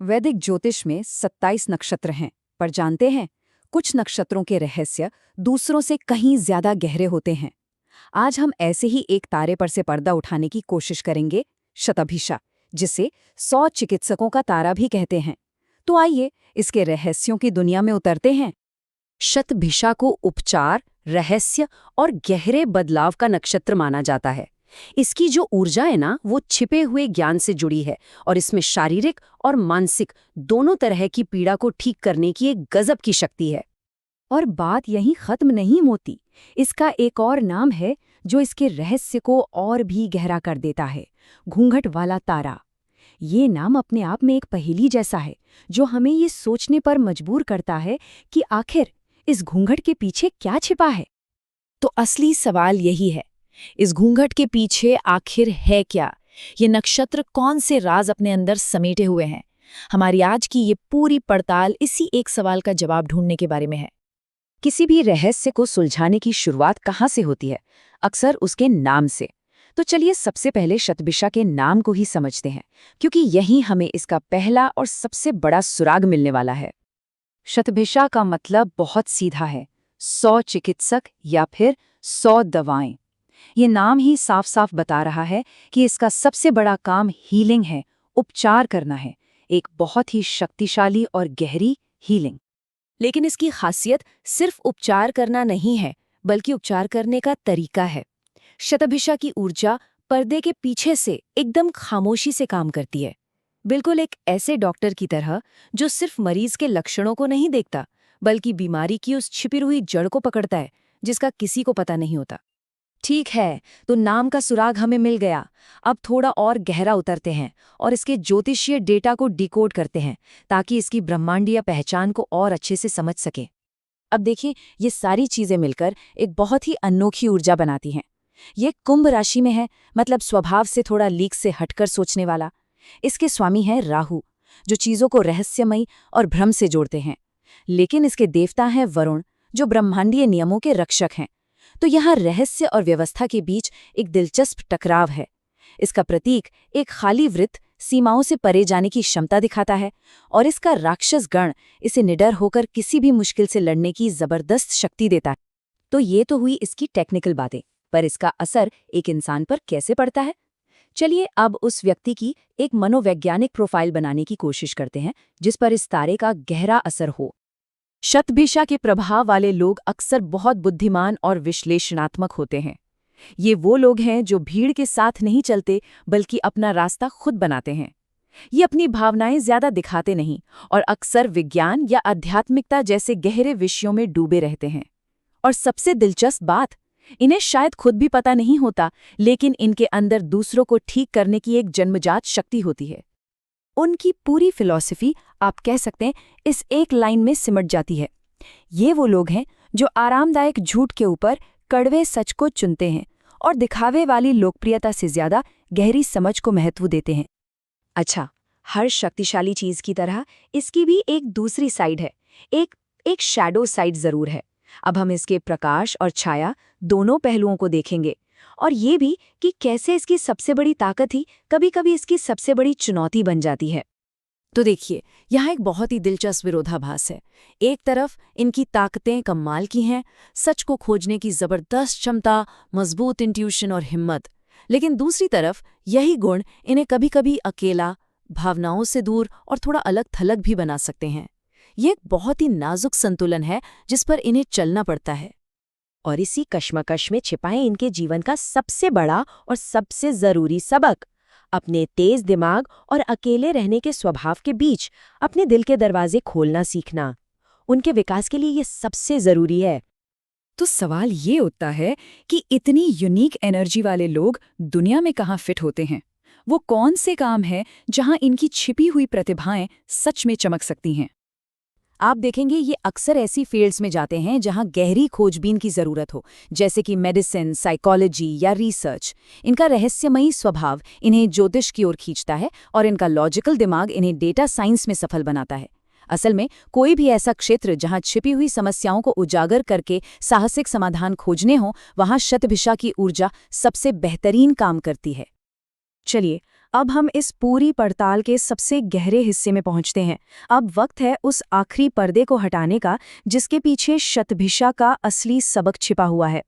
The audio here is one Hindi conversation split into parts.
वैदिक ज्योतिष में 27 नक्षत्र हैं, पर जानते हैं कुछ नक्षत्रों के रहस्य दूसरों से कहीं ज्यादा गहरे होते हैं। आज हम ऐसे ही एक तारे पर से पर्दा उठाने की कोशिश करेंगे, शतभिषा, जिसे 100 चिकित्सकों का तारा भी कहते हैं। तो आइए इसके रहस्यों की दुनिया में उतरते हैं। शतभिषा को उपचार, रहस्य और गहरे बदलाव का नक्षत्र माना जाता है। इसकी जो ऊर्जा है ना, वो छिपे हुए ज्ञान से जुड़ी है और इसमें शारीरिक और मानसिक दोनों तरह की पीड़ा को ठीक करने की एक गजब की शक्ति है। और बात यहीं खत्म नहीं होती। इसका एक और नाम है जो इसके रहस्य को और भी गहरा कर देता है, घूंघट वाला तारा। ये नाम अपने आप में एक पहेली जैसा है, जो हमें ये सोचने पर मजबूर करता है कि आखिर इस घूंघट के पीछे क्या छिपा है। तो असली सवाल यही है, इस घूंघट के पीछे आखिर है क्या? ये नक्षत्र कौन से राज अपने अंदर समेटे हुए हैं? हमारी आज की ये पूरी पड़ताल इसी एक सवाल का जवाब ढूंढने के बारे में है। किसी भी रहस्य को सुलझाने की शुरुआत कहाँ से होती है? अक्सर उसके नाम से। तो चलिए सबसे पहले शतभिषा के नाम को ही समझते हैं, क्योंकि यही हमें इसका पहला और सबसे बड़ा सुराग मिलने वाला है। शतभिषा का मतलब बहुत सीधा है, 100 चिकित्सक या फिर 100 दवाएं। ये नाम ही साफ साफ बता रहा है कि इसका सबसे बड़ा काम हीलिंग है, उपचार करना है, एक बहुत ही शक्तिशाली और गहरी हीलिंग। लेकिन इसकी खासियत सिर्फ उपचार करना नहीं है, बल्कि उपचार करने का तरीका है। शतभिषा की ऊर्जा पर्दे के पीछे से एकदम खामोशी से काम करती है, बिल्कुल एक ऐसे डॉक्टर की तरह जो सिर्फ मरीज के लक्षणों को नहीं देखता, बल्कि बीमारी की उस छिपी हुई जड़ को पकड़ता है जिसका किसी को पता नहीं होता। ठीक है, तो नाम का सुराग हमें मिल गया। अब थोड़ा और गहरा उतरते हैं और इसके ज्योतिषीय डेटा को डिकोड करते हैं, ताकि इसकी ब्रह्मांडीय पहचान को और अच्छे से समझ सके। अब देखिए, ये सारी चीजें मिलकर एक बहुत ही अनोखी ऊर्जा बनाती हैं। ये कुंभ राशि में है, मतलब स्वभाव से थोड़ा लीक से हटकर सोचने वाला। इसके स्वामी हैं राहु, जो चीजों को रहस्यमयी और भ्रम से जोड़ते हैं। लेकिन इसके देवता हैं वरुण, जो ब्रह्मांडीय नियमों के रक्षक हैं। तो यहाँ रहस्य और व्यवस्था के बीच एक दिलचस्प टकराव है। इसका प्रतीक एक खाली वृत्त सीमाओं से परे जाने की क्षमता दिखाता है, और इसका राक्षस गण इसे निडर होकर किसी भी मुश्किल से लड़ने की जबरदस्त शक्ति देता है। तो ये तो हुई इसकी टेक्निकल बातें, पर इसका असर एक इंसान पर कैसे पड़ता है? चलिए अब उस व्यक्ति की एक मनोवैज्ञानिक प्रोफाइल बनाने की कोशिश करते हैं, जिस पर इस तारे का गहरा असर हो। शतभिषा के प्रभाव वाले लोग अक्सर बहुत बुद्धिमान और विश्लेषणात्मक होते हैं। ये वो लोग हैं जो भीड़ के साथ नहीं चलते, बल्कि अपना रास्ता खुद बनाते हैं। ये अपनी भावनाएं ज्यादा दिखाते नहीं और अक्सर विज्ञान या आध्यात्मिकता जैसे गहरे विषयों में डूबे रहते हैं। और सबसे दिलचस्प बात, इन्हें शायद खुद भी पता नहीं होता, लेकिन इनके अंदर दूसरों को ठीक करने की एक जन्मजात शक्ति होती है। उनकी पूरी फिलॉसफी, आप कह सकते हैं, इस एक लाइन में सिमट जाती है। ये वो लोग हैं जो आरामदायक झूठ के ऊपर कड़वे सच को चुनते हैं और दिखावे वाली लोकप्रियता से ज्यादा गहरी समझ को महत्व देते हैं। अच्छा, हर शक्तिशाली चीज की तरह इसकी भी एक दूसरी साइड है, एक शैडो साइड जरूर है। अब हम इसके प्रकाश और छाया दोनों पहलुओं को देखेंगे, और ये भी कि कैसे इसकी सबसे बड़ी ताकत ही कभी-कभी इसकी सबसे बड़ी चुनौती बन जाती है। तो देखिए, यहाँ एक बहुत ही दिलचस्प विरोधाभास है। एक तरफ इनकी ताकतें कमाल की हैं, सच को खोजने की जबरदस्त क्षमता, मजबूत इंट्यूशन और हिम्मत। लेकिन दूसरी तरफ यही गुण इन्हें कभी-कभी अकेला, भावनाओं से दूर और थोड़ा अलग-थलग भी बना सकते हैं। ये एक बहुत ही नाजुक संतुलन है जिस पर इन्हें चलना पड़ता है। और इसी कश्मकश में छिपाए इनके जीवन का सबसे बड़ा और सबसे जरूरी सबक, अपने तेज दिमाग और अकेले रहने के स्वभाव के बीच अपने दिल के दरवाजे खोलना सीखना। उनके विकास के लिए ये सबसे जरूरी है। तो सवाल ये उठता है कि इतनी यूनिक एनर्जी वाले लोग दुनिया में कहाँ फिट होते हैं? वो कौन से काम हैं जहाँ इनकी छिपी हुई प्रतिभाएं सच में चमक सकती हैं? आप देखेंगे, ये अक्सर ऐसी फील्ड्स में जाते हैं जहां गहरी खोजबीन की जरूरत हो, जैसे कि मेडिसिन, साइकोलॉजी या रिसर्च। इनका रहस्यमयी स्वभाव इन्हें ज्योतिष की ओर खींचता है और इनका लॉजिकल दिमाग इन्हें डेटा साइंस में सफल बनाता है। असल में कोई भी ऐसा क्षेत्र जहां छिपी हुई समस्याओं को उजागर करके साहसिक समाधान खोजने हो, वहां शतभिषा की ऊर्जा सबसे बेहतरीन काम करती है। चलिए अब हम इस पूरी पड़ताल के सबसे गहरे हिस्से में पहुंचते हैं। अब वक्त है उस आखिरी पर्दे को हटाने का जिसके पीछे शतभिषा का असली सबक छिपा हुआ है।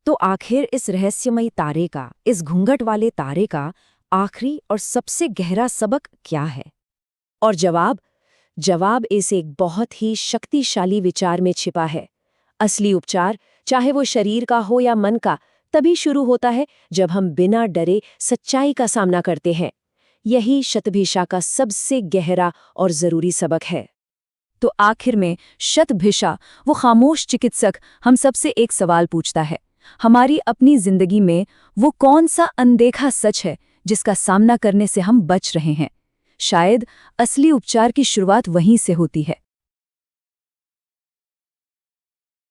तो आखिर इस रहस्यमयी तारे का, इस घूंघट वाले तारे का आखिरी और सबसे गहरा सबक क्या है? और जवाब इस एक बहुत ही शक्तिशाली विचार में छिपा है। असली उपचार, चाहे वो शरीर का हो या मन का, तभी शुरू होता है जब हम बिना डरे सच्चाई का सामना करते हैं। यही शतभिषा का सबसे गहरा और जरूरी सबक है। तो आखिर में शतभिषा, वो खामोश चिकित्सक, हम सबसे एक सवाल पूछता है। हमारी अपनी जिंदगी में वो कौन सा अनदेखा सच है जिसका सामना करने से हम बच रहे हैं? शायद असली उपचार की शुरुआत वहीं से होती है।